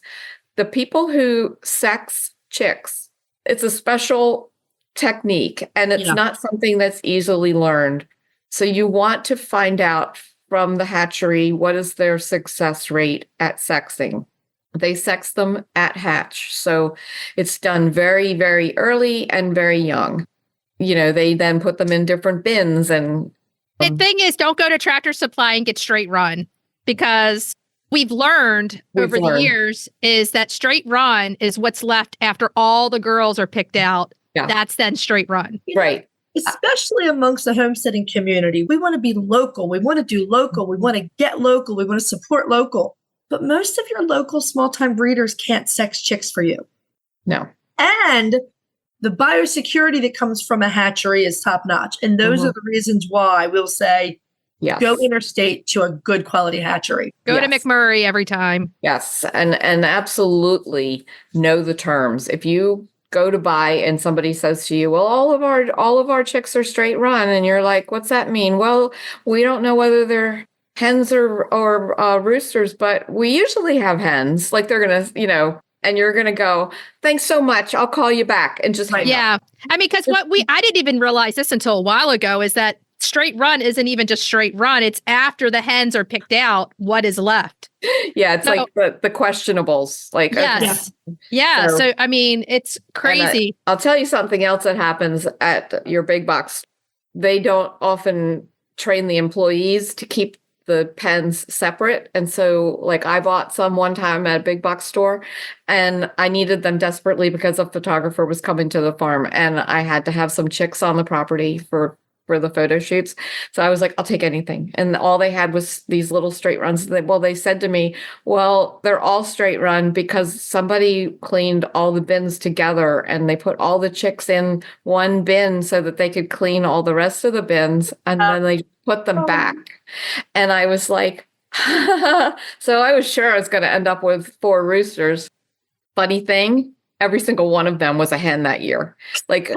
The people who sex chicks, it's a special technique, and it's not something that's easily learned. So you want to find out from the hatchery, what is their success rate at sexing? They sex them at hatch. So it's done very, very early and very young. They then put them in different bins. And the thing is, don't go to Tractor Supply and get straight run, because we've learned over the years is that straight run is what's left after all the girls are picked out. Yeah. That's then straight run. Right. Especially amongst the homesteading community. We want to be local. We want to do local. We want to get local. We want to support local. But most of your local small-time breeders can't sex chicks for you. No. And the biosecurity that comes from a hatchery is top-notch. And those are the reasons why we'll say, go interstate to a good quality hatchery. Go to McMurray every time. Yes. And absolutely know the terms. If you go to buy and somebody says to you, well, all of our chicks are straight run. And you're like, what's that mean? Well, we don't know whether they're hens or roosters, but we usually have hens. Like they're going to, and you're going to go, thanks so much. I'll call you back and just hang up. I mean, because I didn't even realize this until a while ago is that straight run isn't even just straight run. It's after the hens are picked out, what is left. Yeah, it's like the questionables. Like yes. Okay. Yeah. So I mean, it's crazy. I'll tell you something else that happens at your big box. They don't often train the employees to keep the pens separate. And so like I bought some one time at a big box store and I needed them desperately because a photographer was coming to the farm and I had to have some chicks on the property for the photo shoots. So I was like, I'll take anything. And all they had was these little straight runs. They said to me, well, they're all straight run because somebody cleaned all the bins together and they put all the chicks in one bin so that they could clean all the rest of the bins. And then they put them back. And I was like, so I was sure I was going to end up with 4 roosters. Funny thing, every single one of them was a hen that year. Like,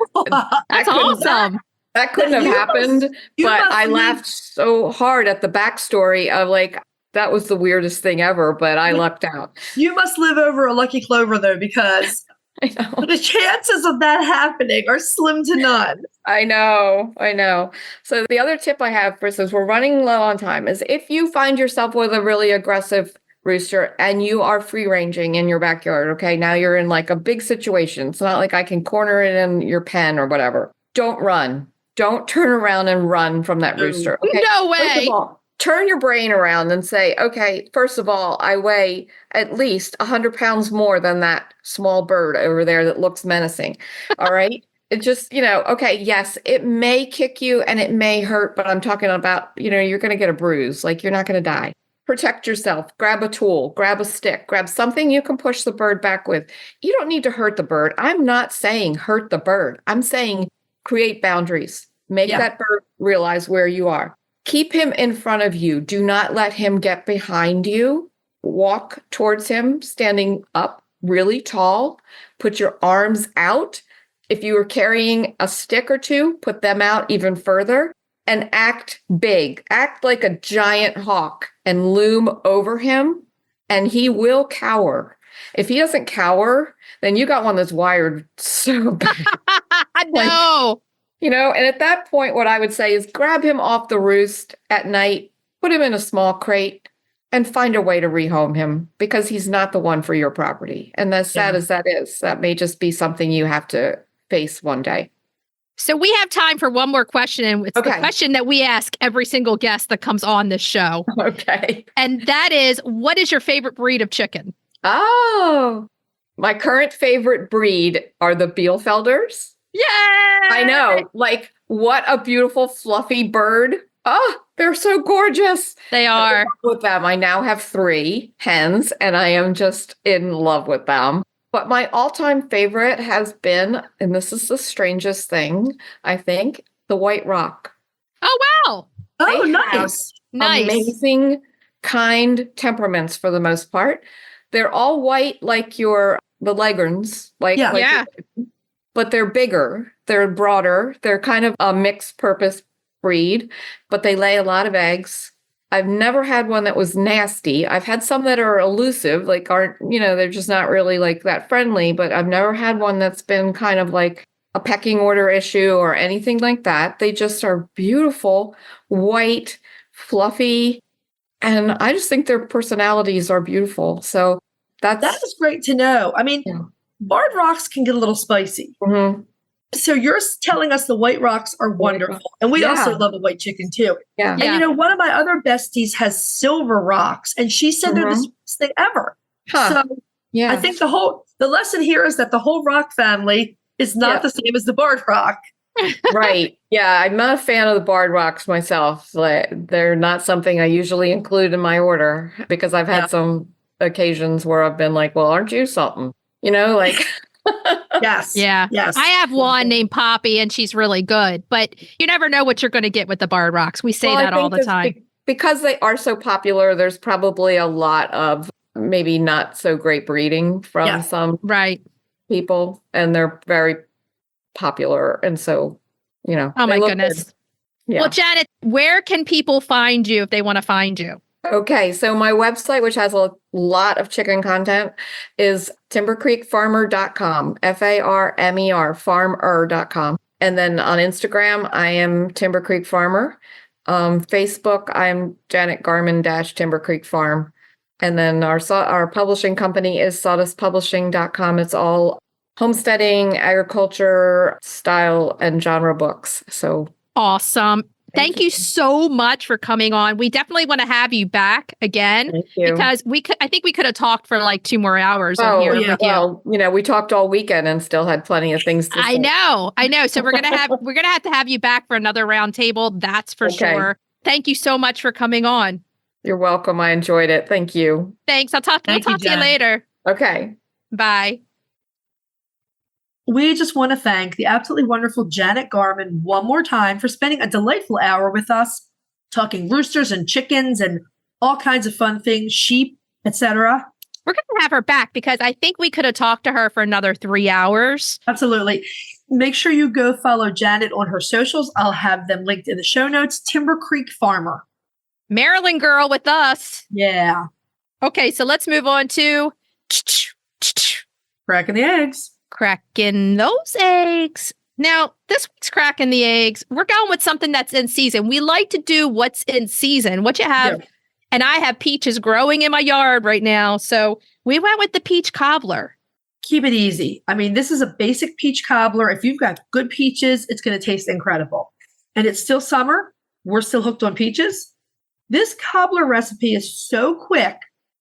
That's awesome. That couldn't have happened, but I laughed so hard at the backstory of like, that was the weirdest thing ever, but I lucked out. You must live over a lucky clover though, because I know. the chances of that happening are slim to none. I know. So the other tip I have for since we're running low on time is if you find yourself with a really aggressive rooster and you are free ranging in your backyard, okay, now you're in like a big situation. It's not like I can corner it in your pen or whatever. Don't run. Don't turn around and run from that rooster. Okay? No way. First of all, turn your brain around and say, okay, first of all, I weigh at least 100 pounds more than that small bird over there that looks menacing. All right. It just, okay, yes, it may kick you and it may hurt, but I'm talking about, you're going to get a bruise. Like you're not going to die. Protect yourself. Grab a tool, grab a stick, grab something you can push the bird back with. You don't need to hurt the bird. I'm not saying hurt the bird. I'm saying create boundaries. Make that bird realize where you are. Keep him in front of you. Do not let him get behind you. Walk towards him, standing up really tall. Put your arms out. If you are carrying a stick or two, put them out even further and act big. Act like a giant hawk and loom over him, and he will cower. If he doesn't cower, then you got one that's wired so bad. No. And at that point, what I would say is grab him off the roost at night, put him in a small crate, and find a way to rehome him because he's not the one for your property. And as sad as that is, that may just be something you have to face one day. So we have time for one more question, and it's the question that we ask every single guest that comes on this show. Okay. And that is, what is your favorite breed of chicken? Oh, my current favorite breed are the Bielefelders. Yay! I know. Like, what a beautiful, fluffy bird. Oh, they're so gorgeous. They are. With them, I now have 3 hens, and I am just in love with them. But my all-time favorite has been, and this is the strangest thing, I think, the White Rock. Oh, wow. Oh, They nice. Nice. Amazing, kind temperaments for the most part. They're all white like the Leghorns. But they're bigger, they're broader, they're kind of a mixed purpose breed, but they lay a lot of eggs. I've never had one that was nasty. I've had some that are elusive, like they're just not really like that friendly, but I've never had one that's been kind of like a pecking order issue or anything like that. They just are beautiful, white, fluffy, and I just think their personalities are beautiful. So that is great to know. I mean, barred rocks can get a little spicy. Mm-hmm. So you're telling us the white rocks are wonderful. And we also love a white chicken too. Yeah. And one of my other besties has silver rocks, and she said they're the sweetest thing ever. Huh. So I think the lesson here is that the whole rock family is not the same as the barred rock. Right. Yeah. I'm not a fan of the barred rocks myself. They're not something I usually include in my order because I've had some occasions where I've been like, well, aren't you something? Yes. Yeah. Yes. I have one named Poppy, and she's really good, but you never know what you're going to get with the barred rocks. We say that all the time. Because they are so popular, there's probably a lot of maybe not so great breeding from some people, and they're very popular. And so, oh my goodness. Yeah. Well, Janet, where can people find you if they want to find you? Okay, so my website, which has a lot of chicken content, is timbercreekfarmer.com, FARMER, farmer.com. And then on Instagram, I am Timber Creek Farmer. Facebook, I'm Janet Garman Timber Creek Farm. And then our publishing company is sawdustpublishing.com. It's all homesteading, agriculture, style, and genre books. So awesome. Thank you so much for coming on. We definitely want to have you back again. Thank you. Because I think we could have talked for like 2 more hours on here with you. Well, we talked all weekend and still had plenty of things to say. I know. So we're gonna have to have you back for another round table. That's for sure. Thank you so much for coming on. You're welcome. I enjoyed it. Thank you. Thanks. We'll talk to you later. Okay. Bye. We just want to thank the absolutely wonderful Janet Garman one more time for spending a delightful hour with us, talking roosters and chickens and all kinds of fun things, sheep, etc. We're going to have her back because I think we could have talked to her for another 3 hours. Absolutely. Make sure you go follow Janet on her socials. I'll have them linked in the show notes. Timber Creek Farmer. Maryland girl with us. Yeah. Okay, so let's move on to Cracking the eggs. Cracking those eggs. Now, this week's cracking the eggs. We're going with something that's in season. We like to do what's in season, what you have. Yeah. And I have peaches growing in my yard right now. So we went with the peach cobbler. Keep it easy. I mean, this is a basic peach cobbler. If you've got good peaches, it's going to taste incredible. And it's still summer. We're still hooked on peaches. This cobbler recipe is so quick.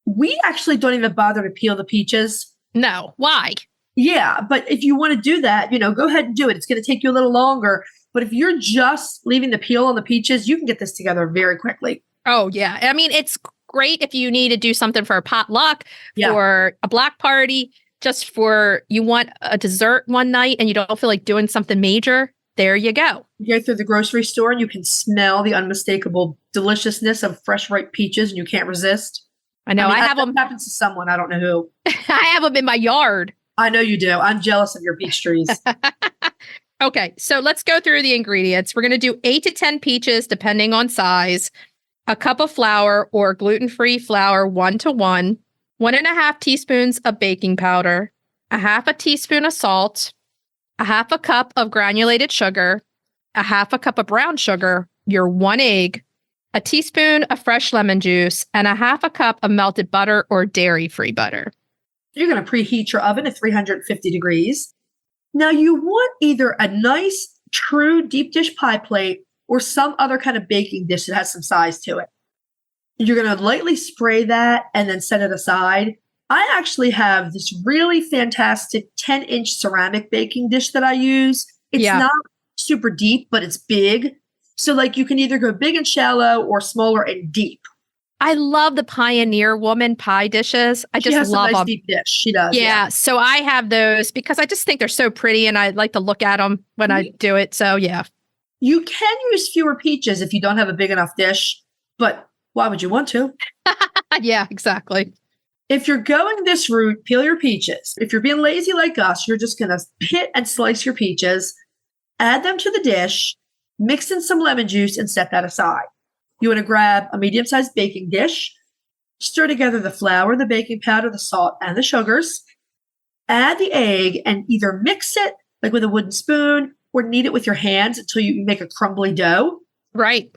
We actually don't even bother to peel the peaches. No. Why? Yeah, but if you want to do that, go ahead and do it. It's going to take you a little longer. But if you're just leaving the peel on the peaches, you can get this together very quickly. Oh, yeah. I mean, it's great if you need to do something for a potluck, for a block party, just for you want a dessert one night and you don't feel like doing something major. There you go. You go through the grocery store and you can smell the unmistakable deliciousness of fresh, ripe peaches and you can't resist. I know. I have them. Happens to someone. I don't know who. I have them in my yard. I know you do. I'm jealous of your peach trees. Okay, so let's go through the ingredients. We're going to do 8 to 10 peaches, depending on size, a cup of flour or gluten-free flour 1-to-1, 1.5 teaspoons of baking powder, a half a teaspoon of salt, a half a cup of granulated sugar, a half a cup of brown sugar, your 1 egg, a teaspoon of fresh lemon juice, and a half a cup of melted butter or dairy-free butter. You're going to preheat your oven at 350 degrees. Now you want either a nice, true deep dish pie plate or some other kind of baking dish that has some size to it. You're going to lightly spray that and then set it aside. I actually have this really fantastic 10-inch ceramic baking dish that I use. It's not super deep, but it's big. So you can either go big and shallow or smaller and deep. I love the Pioneer Woman pie dishes. I just love them. Deep dish. She does. Yeah. So I have those because I just think they're so pretty and I like to look at them when I do it. So yeah. You can use fewer peaches if you don't have a big enough dish, but why would you want to? Yeah, exactly. If you're going this route, peel your peaches. If you're being lazy like us, you're just going to pit and slice your peaches, add them to the dish, mix in some lemon juice, and set that aside. You want to grab a medium-sized baking dish, stir together the flour, the baking powder, the salt, and the sugars. Add the egg and either mix it with a wooden spoon or knead it with your hands until you make a crumbly dough. Right.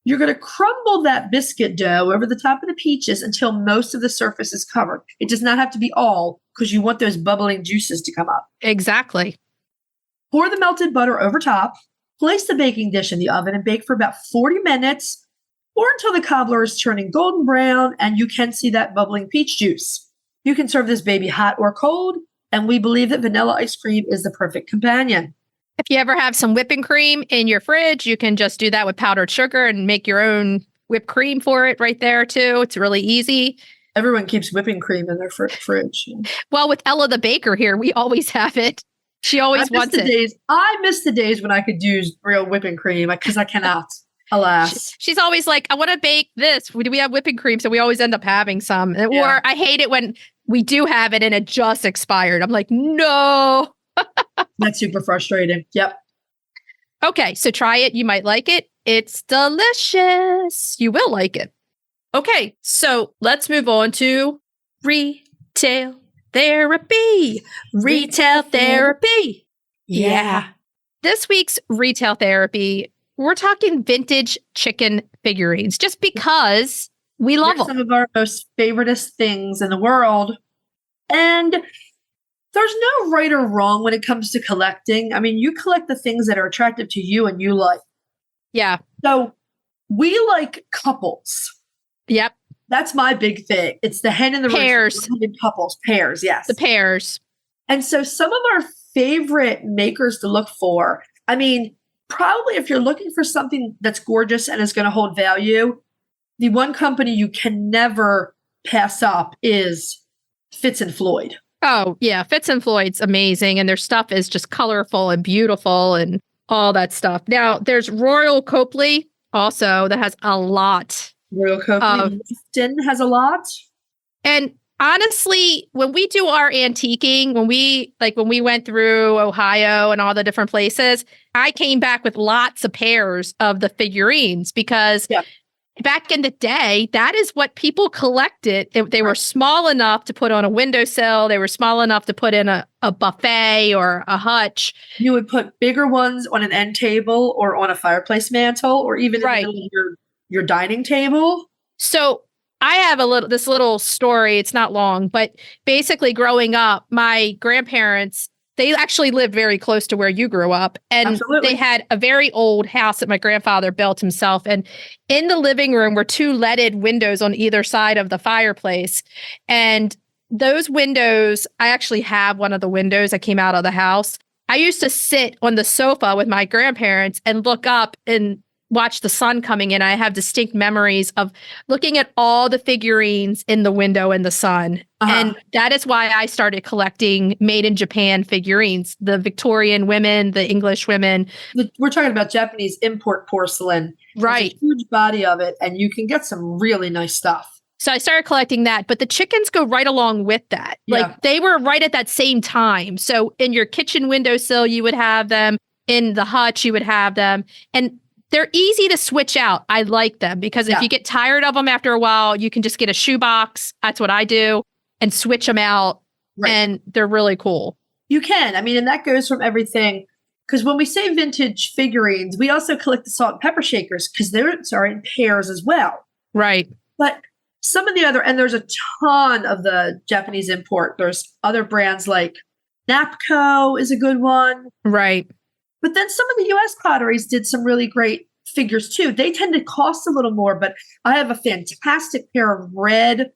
You're going to crumble that biscuit dough over the top of the peaches until most of the surface is covered. It does not have to be all because you want those bubbling juices to come up. Exactly. Pour the melted butter over top. Place the baking dish in the oven and bake for about 40 minutes or until the cobbler is turning golden brown and you can see that bubbling peach juice. You can serve this baby hot or cold, and we believe that vanilla ice cream is the perfect companion. If you ever have some whipping cream in your fridge, you can just do that with powdered sugar and make your own whipped cream for it right there too. It's really easy. Everyone keeps whipping cream in their fridge. Well, with Ella the baker here, we always have it. She always wants it. I miss the days when I could use real whipping cream because I cannot. Alas. She's always like, I want to bake this. Do we have whipping cream? So we always end up having some. Yeah. Or I hate it when we do have it and it just expired. I'm like, no. That's super frustrating. Yep. Okay, so try it. You might like it. It's delicious. You will like it. Okay, so let's move on to retail therapy. Retail therapy. Yeah. This week's retail therapy, we're talking vintage chicken figurines just because we love them. Some of our most favoriteest things in the world. And there's no right or wrong when it comes to collecting. I mean, you collect the things that are attractive to you and you like. Yeah. So we like couples. Yep. That's my big thing. It's the hen and the Pairs. rooster. Couples, pairs, yes. The pairs. And so some of our favorite makers to look for, I mean, probably if you're looking for something that's gorgeous and is going to hold value, the one company you can never pass up is Fitz and Floyd. Oh, yeah. Fitz and Floyd's amazing. And their stuff is just colorful and beautiful and all that stuff. Now, there's Royal Copley also that has a lot. Royal Copley has a lot. And honestly, when we do our antiquing, when we went through Ohio and all the different places, I came back with lots of pairs of the figurines because back in the day, that is what people collected. They were small enough to put on a windowsill. They were small enough to put in a buffet or a hutch. You would put bigger ones on an end table or on a fireplace mantle or even in the middle of your dining table. So I have this little story. It's not long, but basically growing up, my grandparents, they actually lived very close to where you grew up. And they had a very old house that my grandfather built himself. And in the living room were 2 leaded windows on either side of the fireplace. And those windows, I actually have one of the windows that came out of the house. I used to sit on the sofa with my grandparents and look up and watch the sun coming in. I have distinct memories of looking at all the figurines in the window in the sun. And that is why I started collecting made in Japan figurines, the Victorian women, the English women. We're talking about Japanese import porcelain. Right. There's a huge body of it, and you can get some really nice stuff. So I started collecting that, but the chickens go right along with that. Like they were right at that same time. So in your kitchen windowsill, you would have them. In the hutch, you would have them. And they're easy to switch out. I like them because if you get tired of them after a while, you can just get a shoebox. That's what I do and switch them out. And they're really cool. You can. I mean, and that goes from everything. Because when we say vintage figurines, we also collect the salt and pepper shakers because they're in pairs as well. Right. But some of the other, and there's a ton of the Japanese import. There's other brands like Napco is a good one. Right. But then some of the US potteries did some really great figures too. They tend to cost a little more, but I have a fantastic pair of red,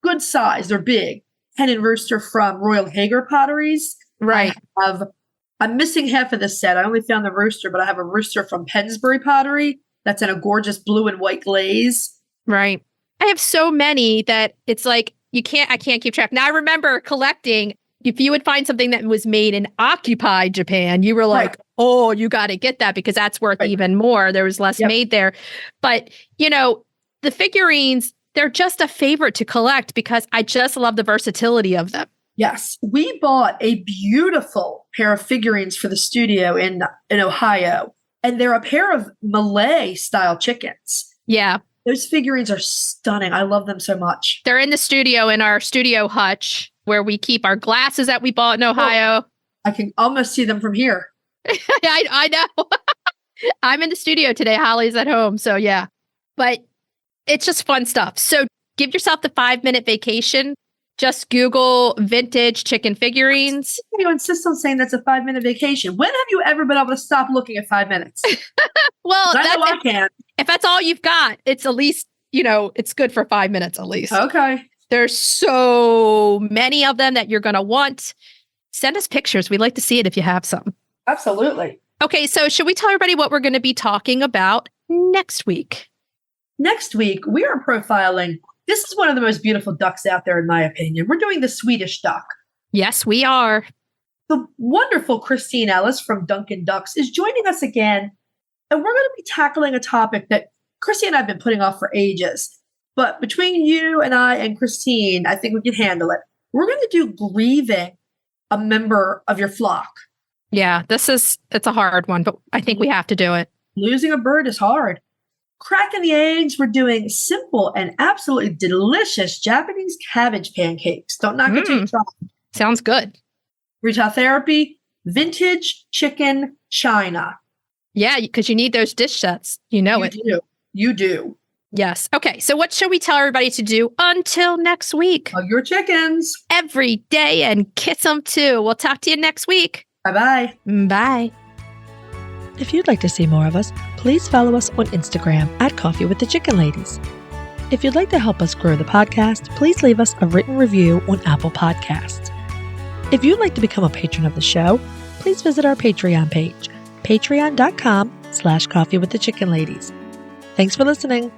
good size, they're big, hen and rooster from Royal Hager potteries. Right. I'm missing half of this set. I only found the rooster, but I have a rooster from Pensbury pottery that's in a gorgeous blue and white glaze. Right. I have so many that it's like I can't keep track. Now I remember collecting. If you would find something that was made in occupied Japan, you were like, oh, you got to get that because that's worth even more. There was less made there. But, the figurines, they're just a favorite to collect because I just love the versatility of them. Yes. We bought a beautiful pair of figurines for the studio in Ohio, and they're a pair of Malay style chickens. Yeah. Those figurines are stunning. I love them so much. They're in the studio, in our studio hutch, where we keep our glasses that we bought in Ohio. I can almost see them from here. I know. I'm in the studio today. Holly's at home. So yeah, but it's just fun stuff. So give yourself the 5-minute vacation. Just Google vintage chicken figurines. You insist on saying that's a 5-minute vacation. When have you ever been able to stop looking at 5 minutes? Well, I can. If that's all you've got, it's at least, it's good for 5 minutes at least. Okay. There's so many of them that you're going to want. Send us pictures. We'd like to see it if you have some. Absolutely. Okay, so should we tell everybody what we're going to be talking about next week? Next week, we are profiling. This is one of the most beautiful ducks out there, in my opinion. We're doing the Swedish duck. Yes, we are. The wonderful Christine Ellis from Dunkin' Ducks is joining us again. And we're going to be tackling a topic that Chrissy and I have been putting off for ages. But between you and I and Christine, I think we can handle it. We're going to do grieving a member of your flock. Yeah, it's a hard one, but I think we have to do it. Losing a bird is hard. Cracking the eggs, we're doing simple and absolutely delicious Japanese cabbage pancakes. Don't knock it till you try. Sounds good. Retail therapy, vintage chicken china. Yeah, because you need those dish sets. You do. You do. Yes. Okay. So what should we tell everybody to do until next week? Hug your chickens every day and kiss them too. We'll talk to you next week. Bye-bye. Bye. If you'd like to see more of us, please follow us on Instagram at Coffee with the Chicken Ladies. If you'd like to help us grow the podcast, please leave us a written review on Apple Podcasts. If you'd like to become a patron of the show, please visit our Patreon page, patreon.com/Coffee with the Chicken Ladies. Thanks for listening.